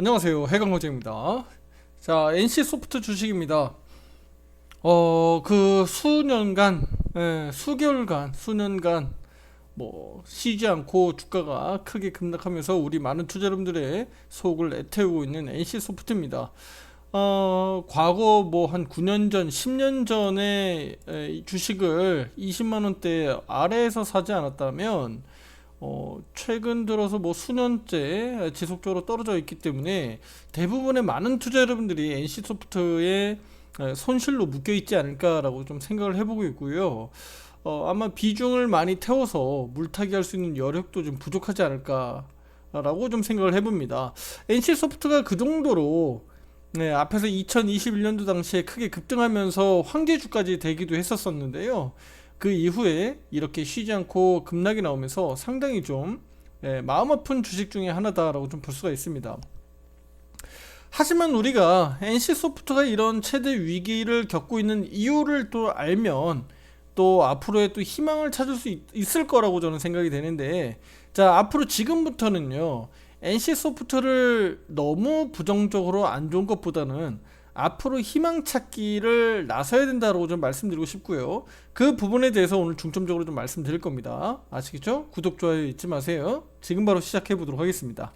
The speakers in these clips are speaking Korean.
안녕하세요, 해강호재입니다. 자, NC소프트 주식입니다. 수년간 쉬지 않고 주가가 크게 급락하면서 우리 많은 투자자분들의 속을 애태우고 있는 NC소프트입니다. 과거 한 9년 전, 10년 전에 이 주식을 20만 원대 아래에서 사지 않았다면 최근 들어서 수년째 지속적으로 떨어져 있기 때문에 대부분의 많은 투자 여러분들이 NC소프트의 손실로 묶여 있지 않을까라고 좀 생각을 해보고 있고요. 아마 비중을 많이 태워서 물타기 할 수 있는 여력도 좀 부족하지 않을까라고 좀 생각을 해봅니다. NC소프트가 그 정도로 앞에서 2021년도 당시에 크게 급등하면서 황제주까지 되기도 했었었는데요. 그 이후에 이렇게 쉬지 않고 급락이 나오면서 상당히 좀 마음 아픈 주식 중에 하나다라고 좀 볼 수가 있습니다. 하지만 우리가 NC소프트가 이런 최대 위기를 겪고 있는 이유를 또 알면 또 앞으로의 또 희망을 찾을 수 있을 거라고 저는 생각이 되는데, 자, 앞으로 지금부터는요, NC소프트를 너무 부정적으로 안 좋은 것보다는 앞으로 희망 찾기를 나서야 된다고 좀 말씀드리고 싶고요. 그 부분에 대해서 오늘 중점적으로 좀 말씀드릴 겁니다. 아시겠죠? 구독, 좋아요 잊지 마세요. 지금 바로 시작해 보도록 하겠습니다.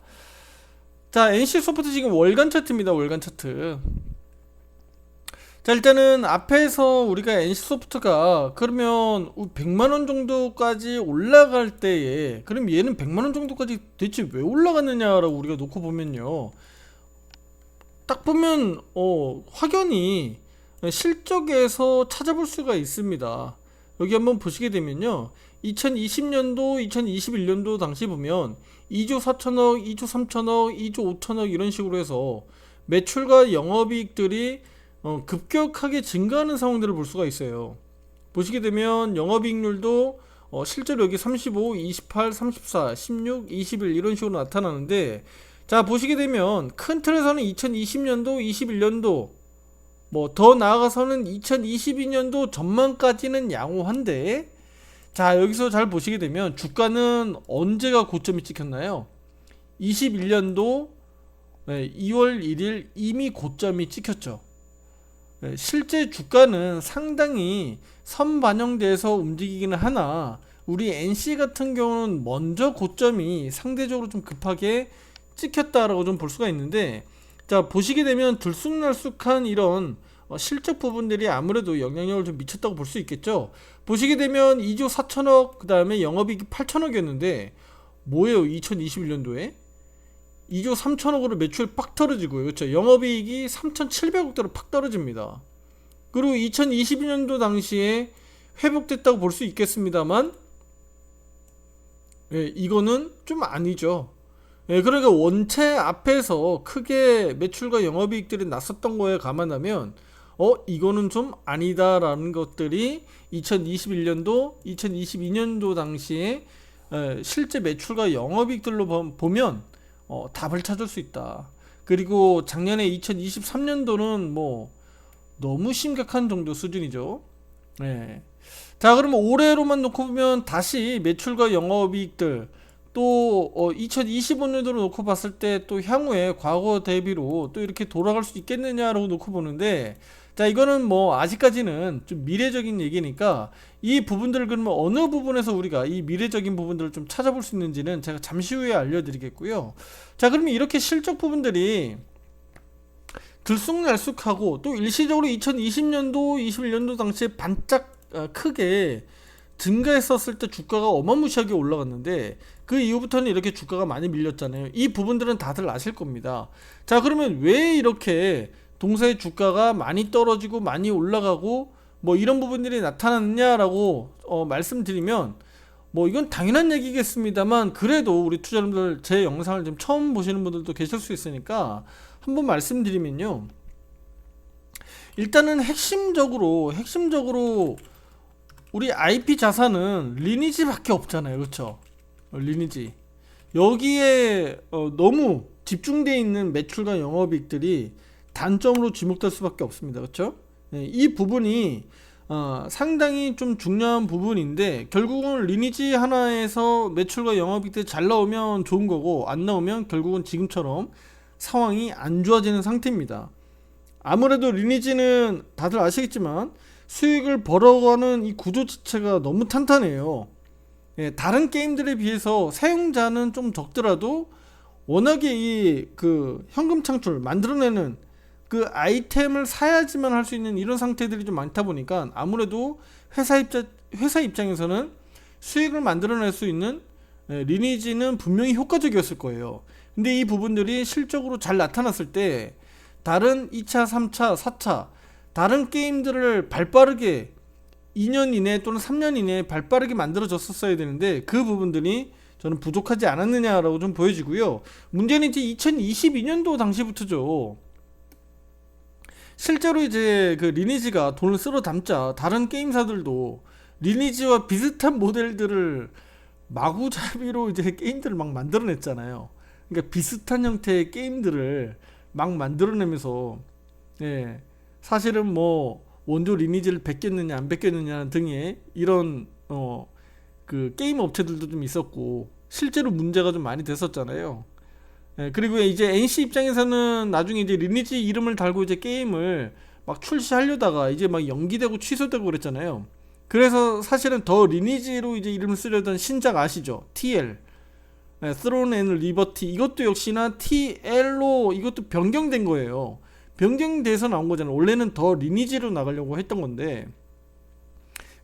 자, NC소프트 지금 월간 차트입니다. 월간 차트. 자, 일단은 앞에서 우리가 NC소프트가 그러면 100만원 정도까지 올라갈 때에, 그럼 얘는 100만원 정도까지 대체 왜 올라갔느냐라고 우리가 놓고 보면요, 딱 보면 확연히 실적에서 찾아볼 수가 있습니다. 여기 한번 보시게 되면요, 2020년도 2021년도 당시 보면 2조 4천억 2조 3천억 2조 5천억 이런 식으로 해서 매출과 영업이익들이 급격하게 증가하는 상황들을 볼 수가 있어요. 보시게 되면 영업이익률도 실제로 여기 35, 28, 34, 16, 21 이런 식으로 나타나는데, 자, 보시게 되면 큰 틀에서는 2020년도, 21년도, 더 나아가서는 2022년도 전망까지는 양호한데, 자, 여기서 잘 보시게 되면 주가는 언제가 고점이 찍혔나요? 21년도 2월 1일 이미 고점이 찍혔죠. 실제 주가는 상당히 선반영돼서 움직이기는 하나, 우리 NC 같은 경우는 먼저 고점이 상대적으로 좀 급하게 찍혔다라고 좀 볼 수가 있는데, 자, 보시게 되면 들쑥날쑥한 이런 실적 부분들이 아무래도 영향력을 좀 미쳤다고 볼 수 있겠죠. 보시게 되면 2조 4천억, 그 다음에 영업이익이 8천억이었는데 뭐예요? 2021년도에 2조 3천억으로 매출 팍 떨어지고요. 그렇죠? 영업이익이 3,700억대로 팍 떨어집니다. 그리고 2022년도 당시에 회복됐다고 볼 수 있겠습니다만, 이거는 좀 아니죠. 그러니까 원체 앞에서 크게 매출과 영업이익들이 났었던 거에 감안하면 이거는 좀 아니다라는 것들이 2021년도 2022년도 당시에 실제 매출과 영업이익들로 보면 답을 찾을 수 있다. 그리고 작년에 2023년도는 너무 심각한 정도 수준이죠. 자, 그러면 올해로만 놓고 보면 다시 매출과 영업이익들, 또 2025년도로 놓고 봤을 때 또 향후에 과거 대비로 또 이렇게 돌아갈 수 있겠느냐라고 놓고 보는데, 자, 이거는 아직까지는 좀 미래적인 얘기니까 이 부분들을 그러면 어느 부분에서 우리가 이 미래적인 부분들을 좀 찾아볼 수 있는지는 제가 잠시 후에 알려드리겠고요. 자, 그러면 이렇게 실적 부분들이 들쑥날쑥하고 또 일시적으로 2020년도 21년도 당시에 반짝 크게 증가했었을 때 주가가 어마무시하게 올라갔는데, 그 이후부터는 이렇게 주가가 많이 밀렸잖아요. 이 부분들은 다들 아실 겁니다. 자, 그러면 왜 이렇게 동사의 주가가 많이 떨어지고 많이 올라가고 이런 부분들이 나타났냐라고 말씀드리면, 이건 당연한 얘기겠습니다만, 그래도 우리 투자자분들 제 영상을 좀 처음 보시는 분들도 계실 수 있으니까 한번 말씀드리면요, 일단은 핵심적으로 우리 IP 자산은 리니지밖에 없잖아요. 그렇죠? 리니지. 여기에 너무 집중되어 있는 매출과 영업이익들이 단점으로 지목될 수밖에 없습니다. 그렇죠? 이 부분이 상당히 좀 중요한 부분인데, 결국은 리니지 하나에서 매출과 영업이익들이 잘 나오면 좋은 거고, 안 나오면 결국은 지금처럼 상황이 안 좋아지는 상태입니다. 아무래도 리니지는 다들 아시겠지만 수익을 벌어가는 이 구조 자체가 너무 탄탄해요. 예, 다른 게임들에 비해서 사용자는 좀 적더라도 워낙에 이 그 현금 창출 만들어내는 그 아이템을 사야지만 할 수 있는 이런 상태들이 좀 많다 보니까 아무래도 회사 입장에서는 수익을 만들어낼 수 있는 리니지는 분명히 효과적이었을 거예요. 근데 이 부분들이 실적으로 잘 나타났을 때 다른 2차, 3차, 4차 다른 게임들을 발빠르게 2년 이내 또는 3년 이내에 발빠르게 만들어졌었어야 되는데 그 부분들이 저는 부족하지 않았느냐라고 좀 보여지고요. 문제는 이제 2022년도 당시부터죠. 실제로 이제 그 리니지가 돈을 쓸어 담자 다른 게임사들도 리니지와 비슷한 모델들을 마구잡이로 이제 게임들을 막 만들어냈잖아요. 그러니까 비슷한 형태의 게임들을 막 만들어내면서 예, 사실은 뭐 원조 리니지를 뺏겼느냐 안 뺏겼느냐 등의 이런 그 게임 업체들도 좀 있었고 실제로 문제가 좀 많이 됐었잖아요. 예, 그리고 이제 NC 입장에서는 나중에 이제 리니지 이름을 달고 이제 게임을 막 출시하려다가 이제 막 연기되고 취소되고 그랬잖아요. 그래서 사실은 더 리니지로 이제 이름을 쓰려던 신작 아시죠? TL, 스론 앤 리버티 이것도 역시나 TL로 이것도 변경된 거예요. 변경돼서 나온 거잖아요. 원래는 더 리니지로 나가려고 했던 건데,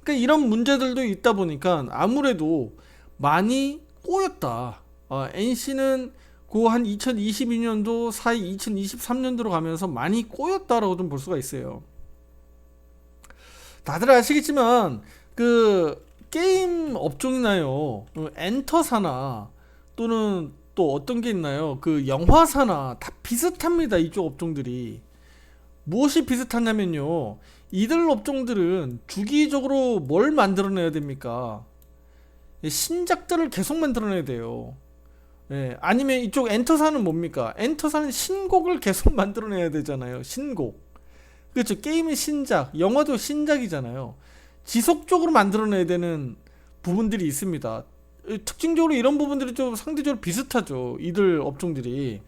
그러니까 이런 문제들도 있다 보니까 아무래도 많이 꼬였다. NC는 그 한 2022년도 사이 2023년도로 가면서 많이 꼬였다라고 좀 볼 수가 있어요. 다들 아시겠지만 그 게임 업종이나요, 엔터사나 또는 또 어떤 게 있나요? 그 영화사나 다 비슷합니다. 이쪽 업종들이 무엇이 비슷하냐면요, 이들 업종들은 주기적으로 뭘 만들어내야 됩니까? 신작들을 계속 만들어내야 돼요. 예, 아니면 이쪽 엔터사는 뭡니까? 엔터사는 신곡을 계속 만들어내야 되잖아요. 신곡. 그렇죠. 게임의 신작, 영화도 신작이잖아요. 지속적으로 만들어내야 되는 부분들이 있습니다. 특징적으로 이런 부분들이 좀 상대적으로 비슷하죠. 이들 업종들이.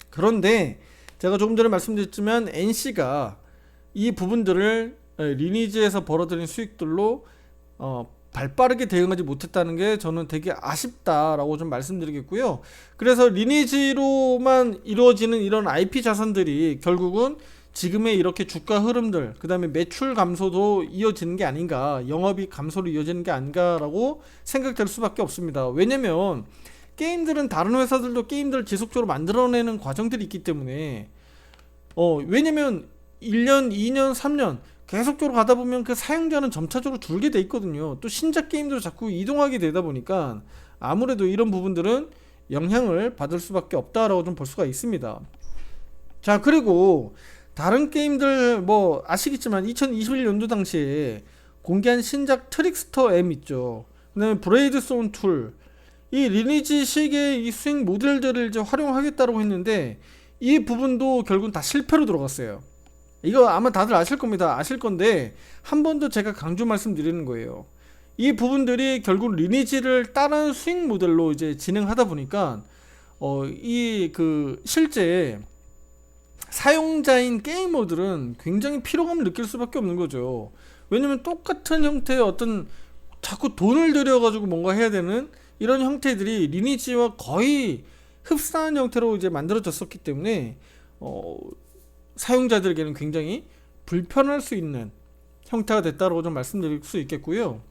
그런데 제가 조금 전에 말씀드렸지만 NC가 이 부분들을 리니지에서 벌어들인 수익들로 발빠르게 대응하지 못했다는 게 저는 되게 아쉽다라고 좀 말씀드리겠고요. 그래서 리니지로만 이루어지는 이런 IP 자산들이 결국은 지금의 이렇게 주가 흐름들, 그 다음에 매출 감소도 이어지는 게 아닌가, 영업이익 감소로 이어지는 게 아닌가라고 생각될 수밖에 없습니다. 왜냐면 게임들은 다른 회사들도 게임들을 지속적으로 만들어내는 과정들이 있기 때문에 왜냐면 1년, 2년, 3년 계속적으로 가다 보면 그 사용자는 점차적으로 줄게 돼 있거든요. 또 신작 게임들을 자꾸 이동하게 되다 보니까 아무래도 이런 부분들은 영향을 받을 수밖에 없다라고 좀 볼 수가 있습니다. 자, 그리고 다른 게임들 뭐 아시겠지만 2021년도 당시에 공개한 신작 트릭스터 M 있죠. 그 다음에 브레이드 스톤 툴, 이 리니지식의 이 수익 모델들을 이제 활용하겠다고 했는데 이 부분도 결국은 다 실패로 들어갔어요. 이거 아마 다들 아실 겁니다. 아실 건데 한 번 더 제가 강조 말씀드리는 거예요. 이 부분들이 결국 리니지를 따른 수익 모델로 이제 진행하다 보니까 이 그 실제 사용자인 게이머들은 굉장히 피로감을 느낄 수밖에 없는 거죠. 왜냐면 똑같은 형태의 어떤 자꾸 돈을 들여가지고 뭔가 해야 되는 이런 형태들이 리니지와 거의 흡사한 형태로 이제 만들어졌었기 때문에 사용자들에게는 굉장히 불편할 수 있는 형태가 됐다고 좀 말씀드릴 수 있겠고요.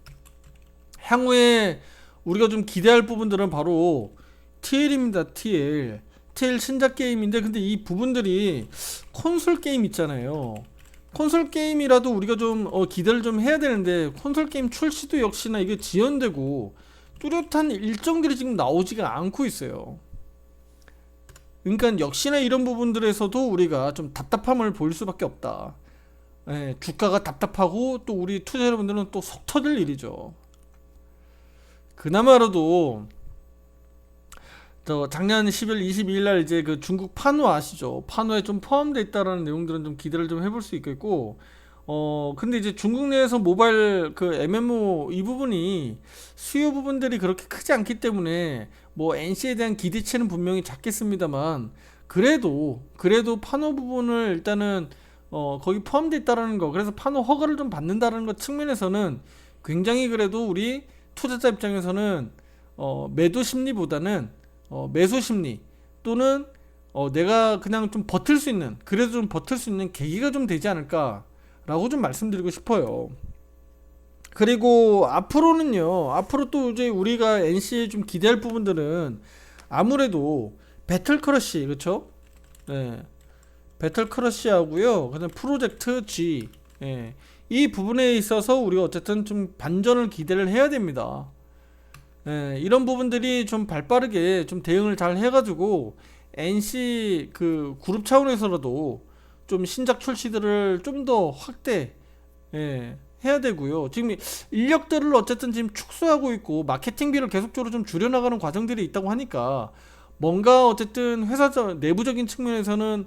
향후에 우리가 좀 기대할 부분들은 바로 TL입니다. TL 신작 게임인데, 근데 이 부분들이 콘솔 게임 있잖아요. 콘솔 게임이라도 우리가 좀 기대를 좀 해야 되는데 콘솔 게임 출시도 역시나 이게 지연되고 뚜렷한 일정들이 지금 나오지가 않고 있어요. 그러니까 역시나 이런 부분들에서도 우리가 좀 답답함을 보일 수밖에 없다. 주가가 답답하고 또 우리 투자 여러분들은 또 속 터질 일이죠. 그나마라도 작년 10월 22일 날 이제 그 중국 판호 아시죠? 판호에 좀 포함되어 있다라는 내용들은 좀 기대를 좀 해볼 수 있겠고, 근데 이제 중국 내에서 모바일 그 MMO 이 부분이 수요 부분들이 그렇게 크지 않기 때문에 뭐 NC에 대한 기대치는 분명히 작겠습니다만, 그래도 판호 부분을 일단은 거기 포함되어 있다라는 거, 그래서 판호 허가를 좀 받는다라는 것 측면에서는 굉장히 그래도 우리 투자자 입장에서는 매도 심리보다는 매수 심리, 또는 내가 그냥 좀 버틸 수 있는, 그래도 좀 버틸 수 있는 계기가 좀 되지 않을까라고 좀 말씀드리고 싶어요. 그리고 앞으로는요, 앞으로 또 이제 우리가 NC에 좀 기대할 부분들은 아무래도 배틀 크러쉬, 그쵸? 네. 배틀 크러쉬 하고요. 그다음 프로젝트 G. 예. 이 부분에 있어서 우리가 어쨌든 좀 반전을 기대를 해야 됩니다. 예. 이런 부분들이 좀 발빠르게 좀 대응을 잘 해가지고 NC 그 그룹 차원에서라도 좀 신작 출시들을 좀 더 확대, 예, 해야 되고요. 지금 인력들을 어쨌든 지금 축소하고 있고 마케팅비를 계속적으로 좀 줄여나가는 과정들이 있다고 하니까 뭔가 어쨌든 회사 내부적인 측면에서는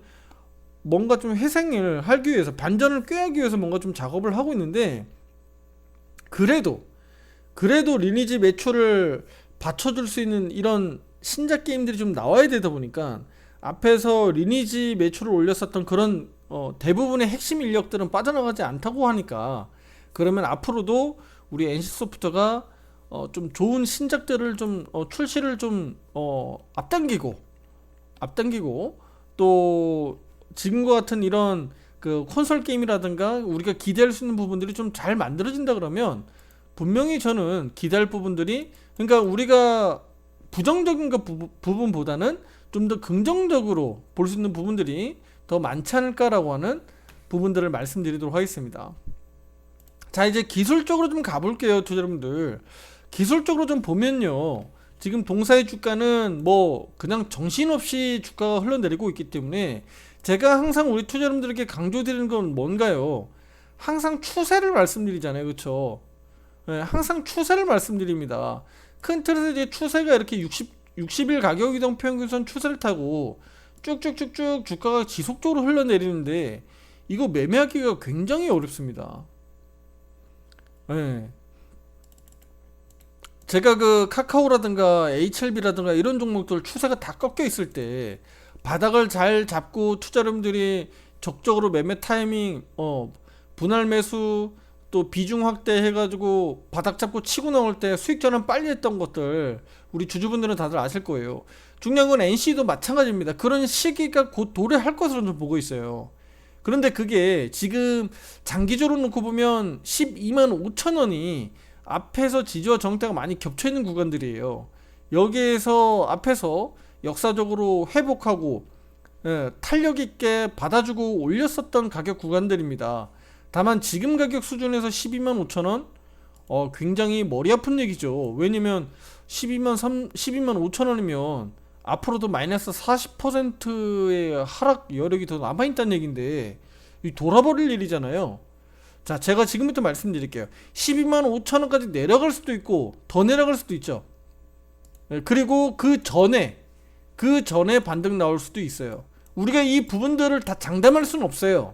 뭔가 좀 회생을 하기 위해서, 반전을 꾀하기 위해서 뭔가 좀 작업을 하고 있는데, 그래도 리니지 매출을 받쳐줄 수 있는 이런 신작 게임들이 좀 나와야 되다 보니까 앞에서 리니지 매출을 올렸었던 그런 대부분의 핵심 인력들은 빠져나가지 않다고 하니까, 그러면 앞으로도 우리 NC소프트가 좀 좋은 신작들을 좀 출시를 좀 앞당기고 또 지금과 같은 이런 그 콘솔 게임이라든가 우리가 기대할 수 있는 부분들이 좀 잘 만들어진다 그러면 분명히 저는 기대할 부분들이, 그러니까 우리가 부정적인 부분보다는 좀 더 긍정적으로 볼 수 있는 부분들이 더 많지 않을까라고 하는 부분들을 말씀드리도록 하겠습니다. 자, 이제 기술적으로 좀 가볼게요, 투자 여러분들. 기술적으로 좀 보면요, 지금 동사의 주가는 뭐 그냥 정신없이 주가가 흘러내리고 있기 때문에 제가 항상 우리 투자 여러분들에게 강조드리는 건 뭔가요? 항상 추세를 말씀드리잖아요, 그렇죠? 네, 항상 추세를 말씀드립니다. 큰 틀에서 이제 추세가 이렇게 60일 가격 이동 평균선 추세를 타고 쭉쭉쭉쭉 주가가 지속적으로 흘러내리는데 이거 매매하기가 굉장히 어렵습니다. 네. 제가 그 카카오라든가 HLB라든가 이런 종목들 추세가 다 꺾여 있을 때 바닥을 잘 잡고 투자자분들이 적극적으로 매매 타이밍, 분할 매수, 또 비중 확대 해가지고 바닥 잡고 치고 나올 때 수익 전환 빨리 했던 것들 우리 주주분들은 다들 아실 거예요. 중요한 건 NC도 마찬가지입니다. 그런 시기가 곧 도래할 것으로 좀 보고 있어요. 그런데 그게 지금 장기적으로 놓고 보면 12만 5천 원이 앞에서 지지와 정대가 많이 겹쳐 있는 구간들이에요. 여기에서 앞에서 역사적으로 회복하고, 예, 탄력 있게 받아주고 올렸었던 가격 구간들입니다. 다만 지금 가격 수준에서 12만 5천 원, 굉장히 머리 아픈 얘기죠. 왜냐면 12만 5천 원이면 앞으로도 마이너스 40%의 하락 여력이 더 남아있다는 얘기인데 이 돌아버릴 일이잖아요. 자, 제가 지금부터 말씀드릴게요. 12만 5천 원까지 내려갈 수도 있고 더 내려갈 수도 있죠. 네, 그리고 그 전에 반등 나올 수도 있어요. 우리가 이 부분들을 다 장담할 수는 없어요.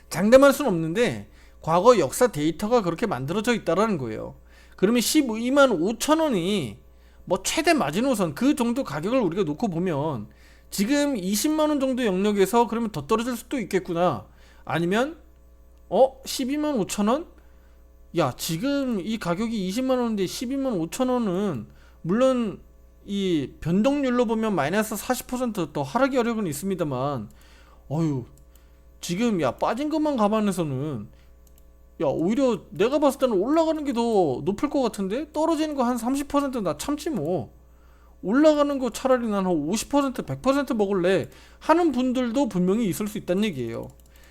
장담할 수는 없는데 과거 역사 데이터가 그렇게 만들어져 있다라는 거예요. 그러면 12만 5천 원이 뭐 최대 마지노선 그 정도 가격을 우리가 놓고 보면 지금 20만 원 정도 영역에서 그러면 더 떨어질 수도 있겠구나. 아니면 12만 5천 원? 야, 지금 이 가격이 20만 원인데 12만 5천 원은 물론 이 변동률로 보면 마이너스 40%더 하락 여력은 있습니다만, 어휴, 지금 야 빠진 것만 감안해서는 야 오히려 내가 봤을 때는 올라가는 게 더 높을 것 같은데, 떨어지는 거 한 30%나 참지 뭐, 올라가는 거 차라리 난 한 50% 100% 먹을래 하는 분들도 분명히 있을 수 있다는 얘기예요.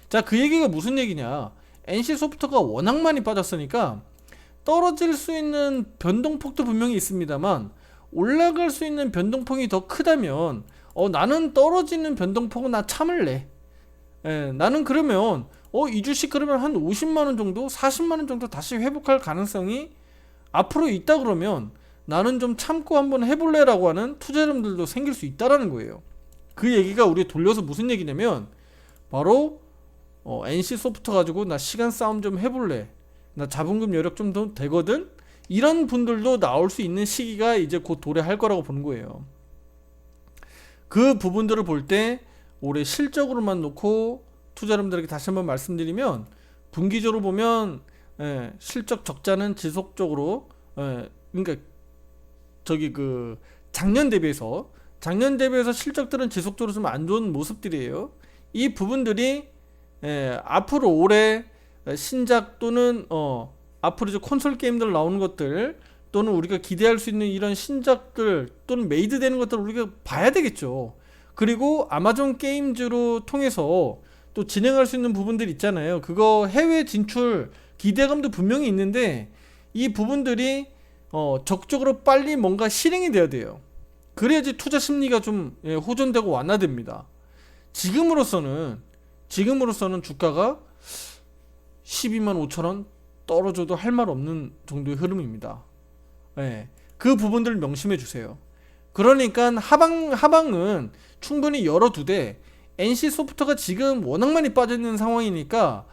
자, 그 얘기가 무슨 얘기냐, NC소프트가 워낙 많이 빠졌으니까 떨어질 수 있는 변동폭도 분명히 있습니다만 올라갈 수 있는 변동폭이 더 크다면 나는 떨어지는 변동폭은 나 참을래. 예, 나는 그러면 이 주식 그러면 한 50만원 정도 40만원 정도 다시 회복할 가능성이 앞으로 있다 그러면 나는 좀 참고 한번 해볼래 라고 하는 투자자들도 생길 수 있다라는 거예요. 그 얘기가 우리 돌려서 무슨 얘기냐면 바로 NC소프트 가지고 나 시간 싸움 좀 해볼래, 나 자본금 여력 좀 더 되거든, 이런 분들도 나올 수 있는 시기가 이제 곧 도래할 거라고 보는 거예요. 그 부분들을 볼 때 올해 실적으로만 놓고 투자 여러분들에게 다시 한번 말씀드리면, 분기적으로 보면 실적 적자는 지속적으로, 그러니까 저기 그 작년 대비해서 실적들은 지속적으로 좀 안 좋은 모습들이에요. 이 부분들이 앞으로 올해 신작 또는 앞으로 이제 콘솔 게임들 나오는 것들, 또는 우리가 기대할 수 있는 이런 신작들 또는 메이드 되는 것들을 우리가 봐야 되겠죠. 그리고 아마존 게임즈로 통해서 또 진행할 수 있는 부분들 있잖아요. 그거 해외 진출 기대감도 분명히 있는데, 이 부분들이 적극적으로 빨리 뭔가 실행이 돼야 돼요. 그래야지 투자 심리가 좀 호전되고 완화됩니다. 지금으로서는 주가가 12만 5천원 떨어져도 할 말 없는 정도의 흐름입니다. 그 부분들을 명심해 주세요. 그러니까 하방은 충분히 열어두되, NC소프트가 지금 워낙 많이 빠져있는 상황이니까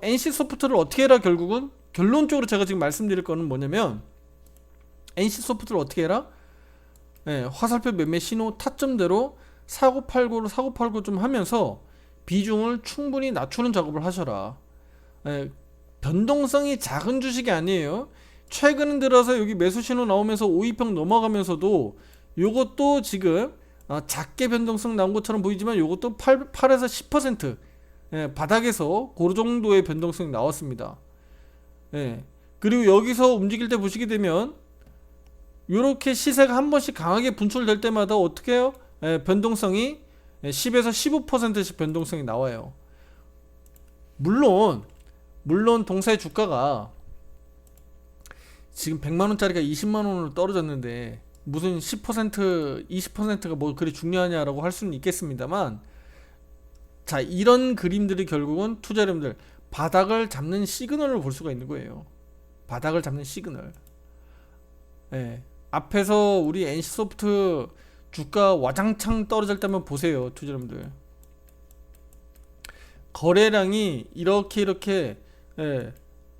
NC소프트를 어떻게 해라, 결론적으로 제가 지금 말씀드릴 거는 뭐냐면, NC소프트를 어떻게 해라? 화살표 매매 신호 타점대로 사고 팔고 좀 하면서 비중을 충분히 낮추는 작업을 하셔라. 변동성이 작은 주식이 아니에요. 최근 들어서 여기 매수 신호 나오면서 520평 넘어가면서도 요것도 지금 작게 변동성 나온 것처럼 보이지만 요것도 8에서 10% 바닥에서 그 정도의 변동성이 나왔습니다. 그리고 여기서 움직일 때 보시게 되면 요렇게 시세가 한 번씩 강하게 분출될 때마다 어떻게 해요? 변동성이 10에서 15%씩 변동성이 나와요. 물론 동사의 주가가 지금 100만원짜리가 20만원으로 떨어졌는데 무슨 10% 20%가 뭐 그리 중요하냐라고 할 수는 있겠습니다만, 자, 이런 그림들이 결국은 투자자분들 바닥을 잡는 시그널을 볼 수가 있는 거예요. 바닥을 잡는 시그널. 앞에서 우리 NC소프트 주가 와장창 떨어질 때만 보세요, 투자자분들. 거래량이 이렇게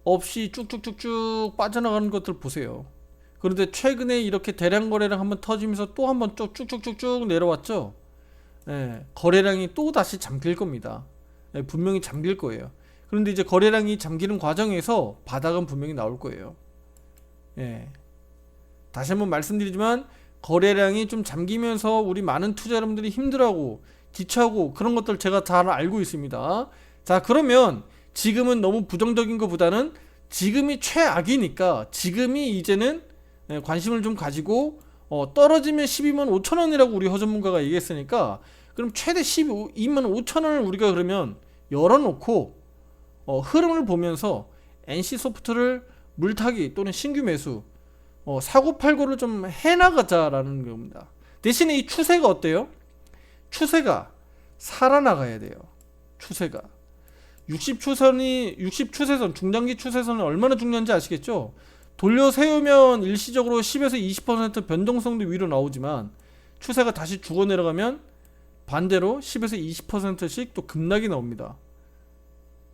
없이 쭉쭉쭉쭉 빠져나가는 것들 보세요. 그런데 최근에 이렇게 대량 거래량 한번 터지면서 또 한번 쭉쭉쭉쭉 내려왔죠. 거래량이 또 다시 잠길 겁니다. 분명히 잠길 거예요. 그런데 이제 거래량이 잠기는 과정에서 바닥은 분명히 나올 거예요. 다시 한번 말씀드리지만, 거래량이 좀 잠기면서 우리 많은 투자 여러분들이 힘들어하고 지쳐하고 그런 것들 제가 잘 알고 있습니다. 자, 그러면 지금은 너무 부정적인 것보다는 지금이 최악이니까 지금이 이제는 관심을 좀 가지고, 떨어지면 12만 5천원이라고 우리 허전문가가 얘기했으니까, 그럼 최대 12만 5천원을 우리가 그러면 열어놓고 흐름을 보면서 NC소프트를 물타기 또는 신규 매수, 사고팔고를 좀 해나가자라는 겁니다. 대신에 이 추세가 어때요? 추세가 살아나가야 돼요. 추세가 60추세선, 중장기 추세선은 얼마나 중요한지 아시겠죠? 돌려 세우면 일시적으로 10에서 20% 변동성도 위로 나오지만, 추세가 다시 죽어 내려가면 반대로 10에서 20%씩 또 급락이 나옵니다.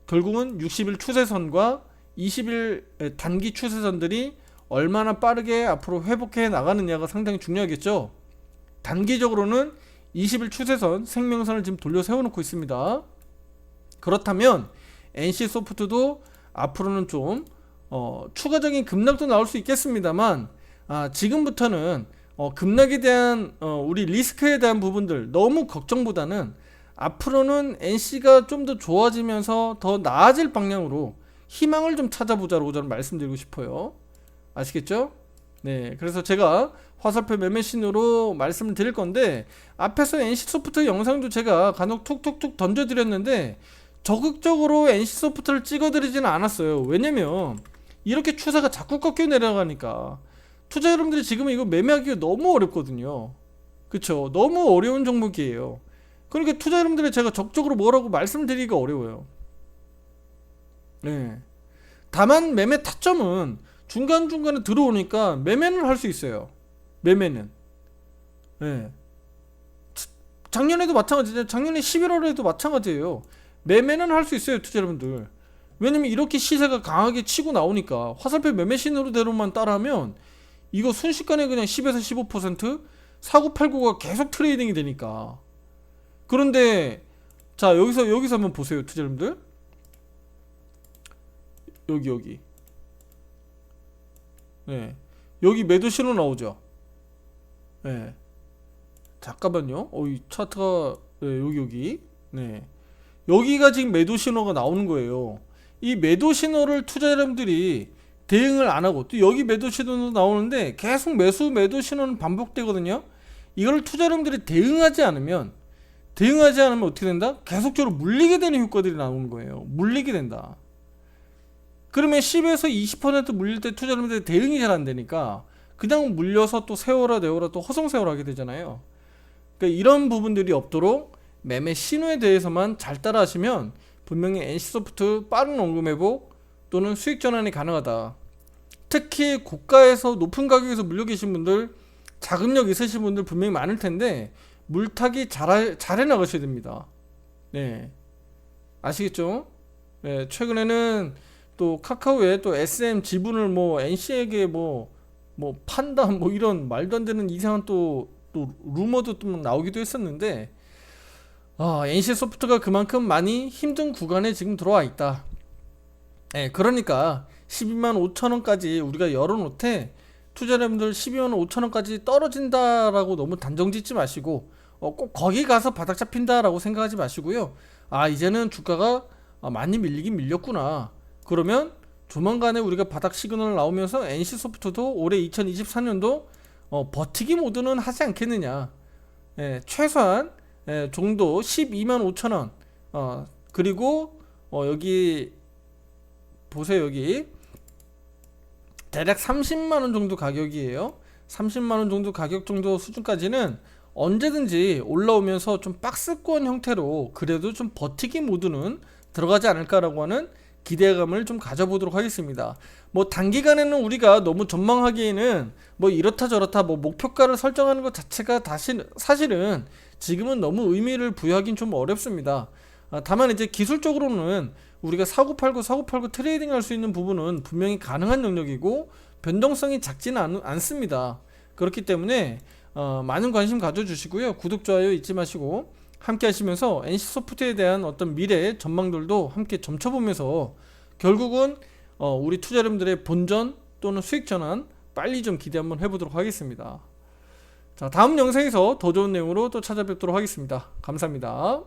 결국은 60일 추세선과 20일 단기 추세선들이 얼마나 빠르게 앞으로 회복해 나가느냐가 상당히 중요하겠죠. 단기적으로는 20일 추세선, 생명선을 지금 돌려 세워놓고 있습니다. 그렇다면 NC소프트도 앞으로는 좀 추가적인 급락도 나올 수 있겠습니다만, 지금부터는 급락에 대한 우리 리스크에 대한 부분들 너무 걱정보다는 앞으로는 NC가 좀 더 좋아지면서 더 나아질 방향으로 희망을 좀 찾아보자고 저는 말씀드리고 싶어요. 아시겠죠? 그래서 제가 화살표 매매신으로 말씀을 드릴 건데, 앞에서 NC소프트 영상도 제가 간혹 툭툭툭 던져드렸는데 적극적으로 NC소프트를 찍어드리지는 않았어요. 왜냐면 이렇게 추세가 자꾸 꺾여 내려가니까 투자 여러분들이 지금 이거 매매하기가 너무 어렵거든요. 그쵸? 너무 어려운 종목이에요. 그러니까 투자 여러분들이 제가 적극적으로 뭐라고 말씀드리기가 어려워요. 다만 매매 타점은 중간중간에 들어오니까 매매는 할 수 있어요. 매매는. 작년에도 마찬가지죠. 작년에 11월에도 마찬가지예요. 매매는 할 수 있어요, 투자 여러분들. 왜냐면 이렇게 시세가 강하게 치고 나오니까 화살표 매매신호대로만 따라하면 이거 순식간에 그냥 10에서 15% 4989가 계속 트레이딩이 되니까. 그런데 자, 여기서 한번 보세요, 투자자분들. 여기. 네. 여기 매도 신호 나오죠. 네. 잠깐만요. 이 차트가 네, 여기. 네. 여기가 지금 매도 신호가 나오는 거예요. 이 매도 신호를 투자자분들이 대응을 안 하고, 또 여기 매도 신호도 나오는데 계속 매도 신호는 반복되거든요. 이걸 투자자분들이 대응하지 않으면 어떻게 된다? 계속적으로 물리게 되는 효과들이 나오는 거예요. 물리게 된다. 그러면 10에서 20% 물릴 때 투자자분들이 대응이 잘 안 되니까 그냥 물려서 또 세워라 또 허송세월하게 되잖아요. 그러니까 이런 부분들이 없도록 매매 신호에 대해서만 잘 따라하시면 분명히 NC소프트 빠른 원금 회복 또는 수익 전환이 가능하다. 특히 고가에서 높은 가격에서 물려 계신 분들, 자금력 있으신 분들 분명히 많을 텐데 물타기 잘해 나가셔야 됩니다. 네, 아시겠죠? 네, 최근에는 또 카카오에 또 SM 지분을 뭐 NC에게 뭐 판다 뭐 이런 말도 안 되는 이상한 또 루머도 좀 나오기도 했었는데, NC소프트가 그만큼 많이 힘든 구간에 지금 들어와 있다. 네, 그러니까 12만 5천원까지 우리가 열어놓되 투자자분들 12만 5천원까지 떨어진다라고 너무 단정 짓지 마시고 꼭 거기 가서 바닥 잡힌다라고 생각하지 마시고요. 이제는 주가가 많이 밀리긴 밀렸구나. 그러면 조만간에 우리가 바닥 시그널 나오면서 NC소프트도 올해 2024년도 버티기 모드는 하지 않겠느냐. 최소한 정도 12만 5천원 그리고 여기 보세요. 여기 대략 30만원 정도 가격이에요. 30만원 정도 가격 정도 수준까지는 언제든지 올라오면서 좀 박스권 형태로 그래도 좀 버티기 모드는 들어가지 않을까라고 하는 기대감을 좀 가져보도록 하겠습니다. 뭐 단기간에는 우리가 너무 전망하기에는 뭐 이렇다 저렇다 뭐 목표가를 설정하는 것 자체가 사실은 지금은 너무 의미를 부여하긴 좀 어렵습니다. 다만 이제 기술적으로는 우리가 사고팔고 트레이딩 할 수 있는 부분은 분명히 가능한 영역이고 변동성이 작지는 않습니다. 그렇기 때문에 많은 관심 가져주시고요. 구독, 좋아요 잊지 마시고 함께 하시면서 NC소프트에 대한 어떤 미래의 전망들도 함께 점쳐보면서 결국은 우리 투자자분들의 본전 또는 수익 전환 빨리 좀 기대 한번 해보도록 하겠습니다. 자, 다음 영상에서 더 좋은 내용으로 또 찾아뵙도록 하겠습니다. 감사합니다.